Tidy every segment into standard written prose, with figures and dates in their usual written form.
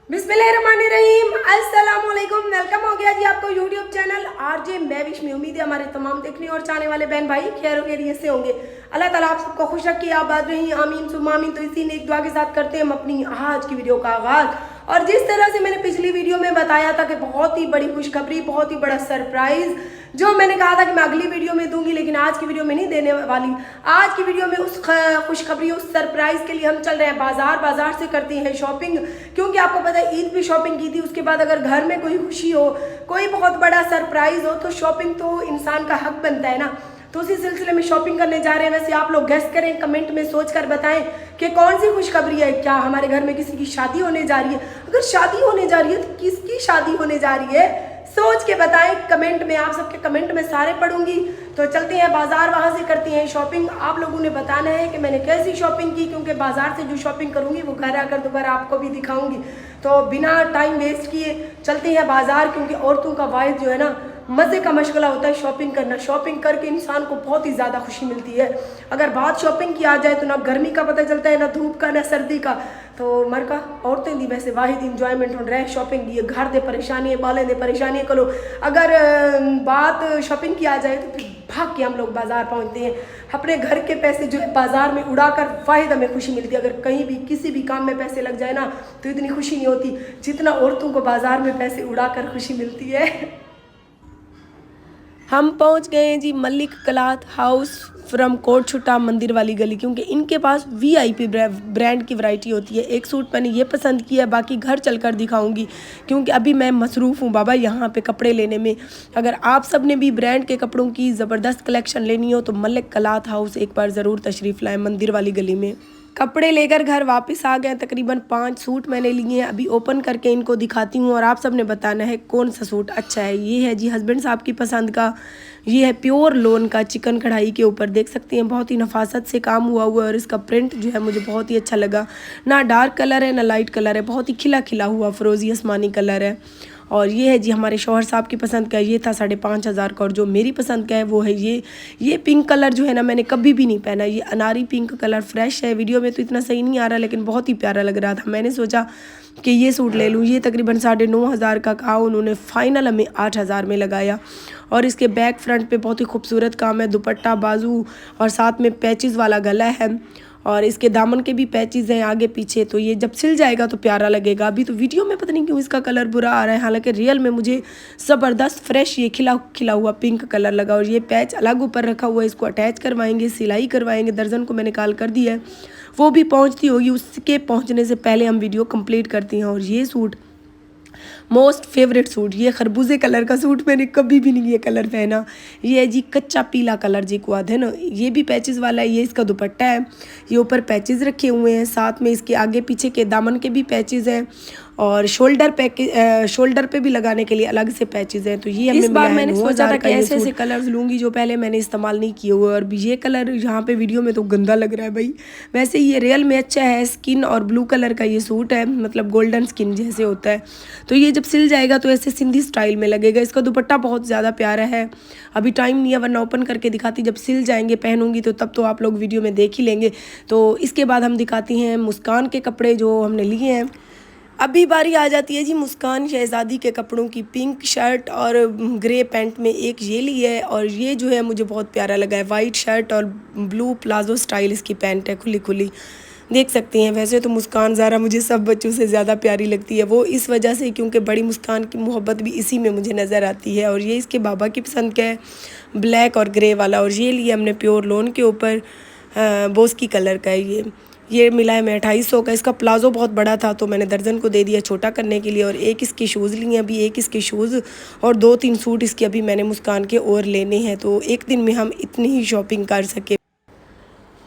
बिस्मिल्लाहिर्रहमानिर्रहीम, अस्सलाम वालेकुम। वेलकम हो गया जी आपको यूट्यूब चैनल आरजे मैविश में। उम्मीद है हमारे तमाम देखने और चाहने वाले बहन भाई खैर खैरियत से होंगे। अल्लाह ताला आप सबको खुश रखिए, आबाद रही, आमीन सुम्मा आमीन। तो इसी नेक दुआ के साथ करते हैं हम अपनी आज की वीडियो का आगाज। और जिस तरह से मैंने पिछली वीडियो में बताया था कि बहुत ही बड़ी खुशखबरी, बहुत ही बड़ा सरप्राइज जो मैंने कहा था कि मैं अगली वीडियो में दूंगी, लेकिन आज की वीडियो में नहीं देने वाली। आज की वीडियो में उस खुशखबरी, उस सरप्राइज के लिए हम चल रहे हैं बाजार से करते हैं शॉपिंग। क्योंकि आपको पता है ईद भी शॉपिंग की थी, उसके बाद अगर घर में कोई खुशी हो, कोई बहुत बड़ा सरप्राइज हो, तो शॉपिंग तो इंसान का हक बनता है ना। तो उसी सिलसिले में शॉपिंग करने जा रहे हैं। वैसे आप लोग गेस करें, कमेंट में सोच कर बताएं कि कौन सी खुशखबरी है। क्या हमारे घर में किसी की शादी होने जा रही है? अगर शादी होने जा रही है तो किसकी शादी होने जा रही है, सोच के बताएं कमेंट में। आप सबके कमेंट में सारे पढ़ूंगी। तो चलते हैं बाजार, वहां से करते हैं शॉपिंग। आप लोगों ने बताना है कि मैंने कैसी शॉपिंग की, क्योंकि बाजार से जो शॉपिंग करूंगी वो घर आकर दोबारा आपको भी दिखाऊंगी। तो बिना टाइम वेस्ट किए चलते हैं बाजार, क्योंकि औरतों का वाहिद जो है ना मज़े का मशगला होता है शॉपिंग करना। शॉपिंग करके इंसान को बहुत ही ज़्यादा खुशी मिलती है। अगर बात शॉपिंग की आ जाए तो ना गर्मी का पता चलता है, ना धूप का, ना सर्दी का। तो मर का औरतें दी वैसे वाहिद इंजॉयमेंट हो रहा है शॉपिंग की। घर दे परेशानी है, बाले दे परेशानी करो। अगर बात शॉपिंग की आ जाए तो फिर भाग के हम लोग बाजार पहुंचते हैं। अपने घर के पैसे जो है बाजार में उड़ाकर वाहिद हमें खुशी मिलती है। अगर कहीं भी किसी भी काम में पैसे लग जाए ना तो इतनी खुशी नहीं होती जितना औरतों को बाजार में पैसे उड़ाकर खुशी मिलती है। हम पहुंच गए हैं जी Malik cloth house from Kot Chhutta Mandir वाली गली, क्योंकि इनके पास वीआईपी ब्रांड की वैरायटी होती है। एक सूट मैंने ये पसंद किया, बाकी घर चलकर दिखाऊंगी, क्योंकि अभी मैं मसरूफ़ हूँ बाबा यहाँ पे कपड़े लेने में। अगर आप सब ने भी ब्रांड के कपड़ों की ज़बरदस्त कलेक्शन लेनी हो तो मलिक क्लॉथ हाउस एक बार ज़रूर तशरीफ़ लाएँ मंदिर वाली गली में। कपड़े लेकर घर वापस आ गए। तकरीबन 5 सूट मैंने लिए हैं। अभी ओपन करके इनको दिखाती हूँ और आप सब ने बताना है कौन सा सूट अच्छा है। ये है जी हस्बैंड साहब की पसंद का। ये है प्योर लोन का, चिकन कढ़ाई के ऊपर देख सकते हैं, बहुत ही नफासत से काम हुआ हुआ है। और इसका प्रिंट जो है मुझे बहुत ही अच्छा लगा। ना डार्क कलर है ना लाइट कलर है, बहुत ही खिला खिला हुआ फिरोजी आसमानी कलर है। और ये है जी हमारे शौहर साहब की पसंद का। ये था 5,500 का। और जो मेरी पसंद का है वो है ये पिंक कलर जो है ना मैंने कभी भी नहीं पहना। ये अनारी पिंक कलर फ्रेश है। वीडियो में तो इतना सही नहीं आ रहा, लेकिन बहुत ही प्यारा लग रहा था। मैंने सोचा कि ये सूट ले लूँ। ये तकरीबन 9,500 का कहा, उन्होंने फ़ाइनल हमें 8,000 में लगाया। और इसके बैक फ्रंट पे बहुत ही खूबसूरत काम है, दुपट्टा, बाजू और साथ में पैचेस वाला गला है। और इसके दामन के भी पैचेस हैं आगे पीछे। तो ये जब सिल जाएगा तो प्यारा लगेगा। अभी तो वीडियो में पता नहीं क्यों इसका कलर बुरा आ रहा है, हालांकि रियल में मुझे ज़बरदस्त फ्रेश ये खिला खिला हुआ पिंक कलर लगा। और ये पैच अलग ऊपर रखा हुआ है, इसको अटैच करवाएंगे, सिलाई करवाएंगे। दर्जन को मैंने कॉल कर दिया है, वो भी पहुँचती होगी। उसके पहुँचने से पहले हम वीडियो कंप्लीट करती हैं। और ये सूट मोस्ट फेवरेट सूट, ये खरबूजे कलर का सूट, मैंने कभी भी नहीं ये कलर पहना। ये है जी कच्चा पीला कलर जी को आधे ना। ये भी पैचेस वाला है। ये इसका दुपट्टा है, ये ऊपर पैचेस रखे हुए हैं, साथ में इसके आगे पीछे के दामन के भी पैचेस हैं। और शोल्डर पे भी लगाने के लिए अलग से पैचेस हैं। तो ये इस बार मैंने सोचा था कि ऐसे ऐसे कलर्स लूँगी जो पहले मैंने इस्तेमाल नहीं किए हुए। और ये कलर यहाँ पे वीडियो में तो गंदा लग रहा है भाई, वैसे ये रियल में अच्छा है। स्किन और ब्लू कलर का ये सूट है, मतलब गोल्डन स्किन जैसे होता है। तो ये जब सिल जाएगा तो ऐसे सिंधी स्टाइल में लगेगा। इसका दुपट्टा बहुत ज़्यादा प्यारा है। अभी टाइम नहीं है, वरना ओपन करके दिखाती। जब सिल जाएंगे पहनूंगी तो तब तो आप लोग वीडियो में देख ही लेंगे। तो इसके बाद हम दिखाती हैं मुस्कान के कपड़े जो हमने लिए हैं। अभी बारी आ जाती है जी मुस्कान शहज़ादी के कपड़ों की। पिंक शर्ट और ग्रे पैंट में एक ये ली है, और ये जो है मुझे बहुत प्यारा लगा है। वाइट शर्ट और ब्लू प्लाजो स्टाइल इसकी पैंट है, खुली खुली देख सकती हैं। वैसे तो मुस्कान ज़ारा मुझे सब बच्चों से ज़्यादा प्यारी लगती है, वो इस वजह से क्योंकि बड़ी मुस्कान की मोहब्बत भी इसी में मुझे नज़र आती है। और ये इसके बाबा की पसंद का है, ब्लैक और ग्रे वाला। और ये लिए हमने प्योर लोन के ऊपर, बोस्की कलर का है ये मिला है मैं 2,500 का। इसका प्लाजो बहुत बड़ा था तो मैंने दर्जन को दे दिया छोटा करने के लिए। और एक इसके शूज़ लिए अभी, एक इसके शूज़ और 2-3 सूट इसके अभी मैंने मुस्कान के और लेने हैं। तो एक दिन में हम इतनी ही शॉपिंग कर सके।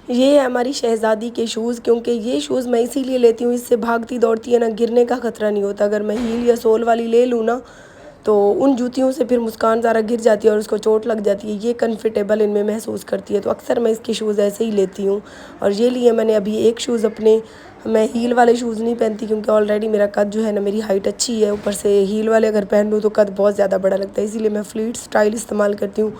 ये है हमारी शहज़ादी के शूज़, क्योंकि ये शूज़ मैं इसीलिए लेती हूँ, इससे भागती दौड़ती है ना, गिरने का ख़तरा नहीं होता। अगर मैं हील या सोल वाली ले लूँ ना तो उन जूतियों से फिर मुस्कान ज़रा गिर जाती है और उसको चोट लग जाती है। ये कंफर्टेबल इनमें महसूस करती है, तो अक्सर मैं इसके शूज़ ऐसे ही लेती हूँ। और ये लिए मैंने अभी एक शूज़ अपने मैं हील वाले शूज़ नहीं पहनती क्योंकि ऑलरेडी मेरा कद जो है ना, मेरी हाइट अच्छी है, ऊपर से हील वाले अगर पहन लूँ तो कद बहुत ज़्यादा बड़ा लगता है, इसीलिए मैं फ्लीट स्टाइल इस्तेमाल करती हूँ।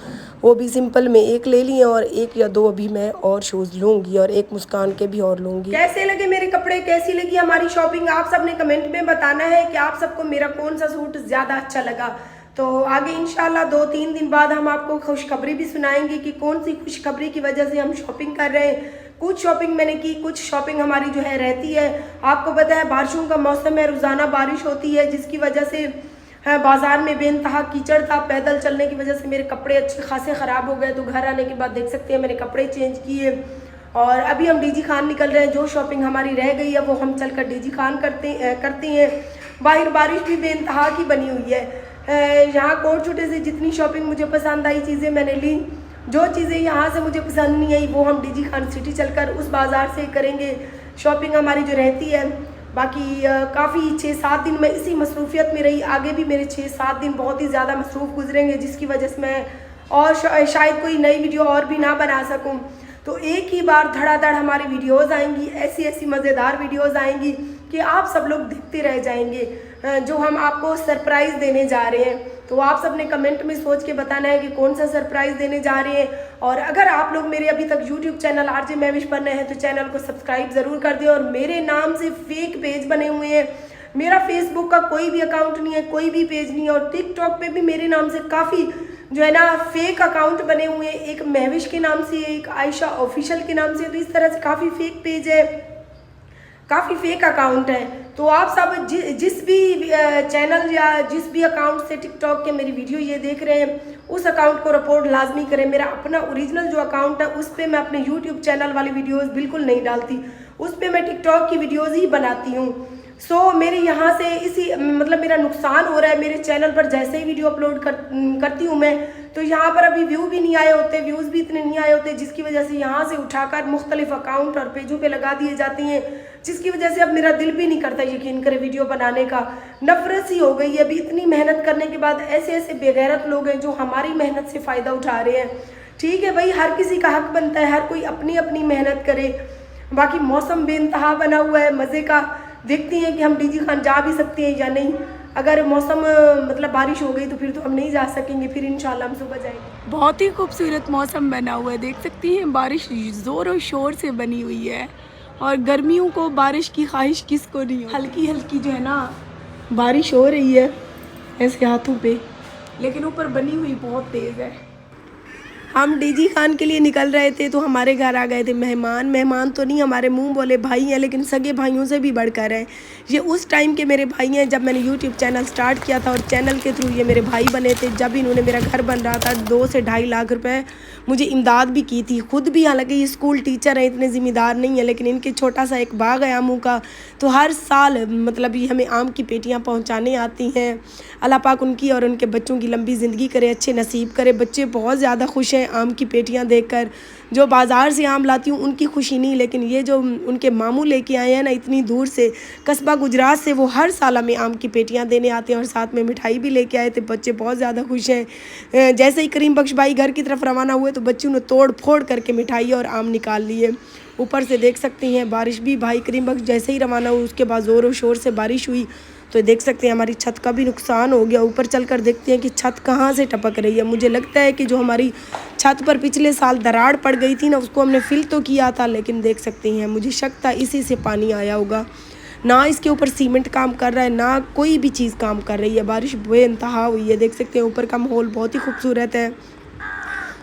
वो भी सिंपल में एक ले लिए और एक या दो अभी मैं और शूज़ लूँगी और एक मुस्कान के भी और लूँगी। कैसे लगे मेरे कपड़े, कैसी लगी हमारी शॉपिंग, आप सबने कमेंट में बताना है कि आप सबको मेरा कौन सा सूट ज़्यादा अच्छा लगा। तो आगे इंशाल्लाह 2-3 दिन बाद हम आपको खुशखबरी भी सुनाएंगे कि कौन सी खुशखबरी की वजह से हम शॉपिंग कर रहे हैं। कुछ शॉपिंग मैंने की, कुछ शॉपिंग हमारी जो है रहती है। आपको पता है बारिशों का मौसम है, रोज़ाना बारिश होती है, जिसकी वजह से बाज़ार में बेइंतहा कीचड़ था। पैदल चलने की वजह से मेरे कपड़े अच्छे खासे ख़राब हो गए, तो घर आने के बाद देख सकते हैं मैंने कपड़े चेंज किए और अभी हम डीजी खान निकल रहे हैं। जो शॉपिंग हमारी रह गई है वो हम चलकर डीजी खान करते हैं। बाहर बारिश भी बेइंतहा की बनी हुई है। यहाँ कोट छुटे से जितनी शॉपिंग मुझे पसंद आई चीज़ें मैंने ली। जो चीज़ें यहाँ से मुझे पसंद नहीं आई वो हम डीजी खान सिटी चलकर उस बाज़ार से करेंगे। शॉपिंग हमारी जो रहती है बाकी काफ़ी 6-7 दिन मैं इसी मसरूफियत में रही। आगे भी मेरे 6-7 दिन बहुत ही ज़्यादा मसरूफ़ गुजरेंगे, जिसकी वजह से मैं और शायद कोई नई वीडियो और भी ना बना सकूं। तो एक ही बार धड़ाधड़ हमारी वीडियोज़ आएंगी, ऐसी ऐसी मज़ेदार वीडियोज़ आएंगी कि आप सब लोग देखते रह जाएंगे, जो हम आपको सरप्राइज़ देने जा रहे हैं। तो आप सब ने कमेंट में सोच के बताना है कि कौन सा सरप्राइज़ देने जा रहे हैं। और अगर आप लोग मेरे अभी तक यूट्यूब चैनल आरजे महविश पर नए हैं तो चैनल को सब्सक्राइब ज़रूर कर दें। और मेरे नाम से फेक पेज बने हुए हैं, मेरा फेसबुक का कोई भी अकाउंट नहीं है, कोई भी पेज नहीं है, और टिकटॉक पे भी मेरे नाम से काफ़ी जो है ना फेक अकाउंट बने हुए हैं। एक महविश के नाम से, एक आयशा ऑफिशियल के नाम से, तो इस तरह से काफ़ी फेक पेज है, काफ़ी फेक अकाउंट है। तो आप सब जिस भी चैनल या जिस भी अकाउंट से टिकटॉक के मेरी वीडियो ये देख रहे हैं उस अकाउंट को रिपोर्ट लाजमी करें। मेरा अपना ओरिजिनल जो अकाउंट है उस पर मैं अपने यूट्यूब चैनल वाली वीडियोस बिल्कुल नहीं डालती, उस पर मैं टिकटॉक की वीडियोस ही बनाती हूँ। मेरे यहाँ से इसी मतलब मेरा नुकसान हो रहा है। मेरे चैनल पर जैसे ही वीडियो अपलोड करती हूँ मैं, तो यहाँ पर अभी व्यू भी नहीं आए होते, व्यूज़ भी इतने नहीं आए होते, जिसकी वजह से यहाँ से उठाकर मुख्तलिफ अकाउंट और पेजों पे लगा दिए जाती हैं, जिसकी वजह से अब मेरा दिल भी नहीं करता यकीन करें वीडियो बनाने का। नफरत सी हो गई है। अभी इतनी मेहनत करने के बाद ऐसे ऐसे बेगैरत लोग हैं जो हमारी मेहनत से फ़ायदा उठा रहे हैं। ठीक है भाई, हर किसी का हक बनता है, हर कोई अपनी अपनी मेहनत करे। बाकी मौसम बेइंतहा बना हुआ है मज़े का, देखती हैं कि हम डीजी खान जा भी सकते हैं या नहीं। अगर मौसम मतलब बारिश हो गई तो फिर तो हम नहीं जा सकेंगे, फिर इंशाल्लाह हम सुबह जाएंगे। बहुत ही खूबसूरत मौसम बना हुआ है, देख सकती हैं बारिश ज़ोर और शोर से बनी हुई है। और गर्मियों को बारिश की ख्वाहिश किसको नहीं हो। हल्की हल्की जो है ना बारिश हो रही है ऐसे हाथों पे, लेकिन ऊपर बनी हुई बहुत तेज़ है। हम डीजी खान के लिए निकल रहे थे तो हमारे घर आ गए थे मेहमान तो नहीं, हमारे मुंह बोले भाई हैं, लेकिन सगे भाइयों से भी बढ़कर हैं। ये उस टाइम के मेरे भाई हैं जब मैंने यूट्यूब चैनल स्टार्ट किया था, और चैनल के थ्रू ये मेरे भाई बने थे। जब इन्होंने मेरा घर बन रहा था 2 से ढाई लाख रुपए मुझे इमदाद भी की थी। खुद भी हालांकि ये स्कूल टीचर हैं, इतने ज़िम्मेदार नहीं है, लेकिन इनके छोटा सा एक बाग है आमों का, तो हर साल मतलब ये हमें आम की पेटियाँ पहुँचाने आती हैं। अल्लाह पाक उनकी और उनके बच्चों की लंबी ज़िंदगी करे, अच्छे नसीब करे। बच्चे बहुत ज़्यादा खुश हैं आम की पेटियां देखकर। जो बाज़ार से आम लाती हूँ उनकी खुशी नहीं, लेकिन ये जो उनके मामू लेके आए हैं ना इतनी दूर से, कस्बा गुजरात से, वो हर साल हमें आम की पेटियां देने आते हैं और साथ में मिठाई भी लेके आए थे। बच्चे बहुत ज़्यादा खुश हैं। जैसे ही करीम बख्श भाई घर की तरफ रवाना हुए तो बच्चों ने तोड़ फोड़ करके मिठाई और आम निकाल लिए। ऊपर से देख सकती हैं बारिश भी, भाई करीम बख्श जैसे ही रवाना हुए उसके बाद ज़ोर और शोर से बारिश हुई, तो देख सकते हैं हमारी छत का भी नुकसान हो गया। ऊपर चलकर देखते हैं कि छत कहाँ से टपक रही है। मुझे लगता है कि जो हमारी छत पर पिछले साल दरार पड़ गई थी ना, उसको हमने फिल तो किया था, लेकिन देख सकते हैं मुझे शक था इसी से पानी आया होगा। ना इसके ऊपर सीमेंट काम कर रहा है, ना कोई भी चीज़ काम कर रही है। बारिश बेइंतहा हुई है, देख सकते हैं ऊपर का माहौल बहुत ही खूबसूरत है।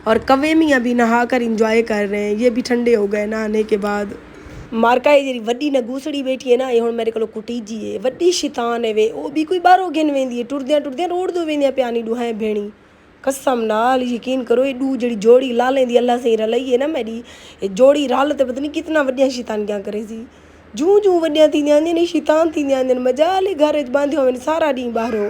और कवे में अभी नहा कर इंजॉय कर रहे हैं, ये भी ठंडे हो गए नहाने के बाद। मारका है जी वड्डी न घूसड़ी बैठी है ना, ये हुण मेरे को कुटीजी है, वड्डी शैतान है वे, वो भी कोई बाहरों गिन वेंदी है, टुरदियां टुरदियां रोड दो वेंदियां प्यानी डूहां भेणी। कसम नाल यकीन करो एडू जी जोड़ी ला लेंदी अल्लाह से रलाई है ना मेरी, ये जोड़ी रल तो पता नहीं कितना वड्डियां शैतानियां करे सी। जूं जूं वड्डियां थींदियां आंदियां ने शैतान थींदियां आंदियां, मजा ले घर च बांधियो होवे सारा डी बाहरों।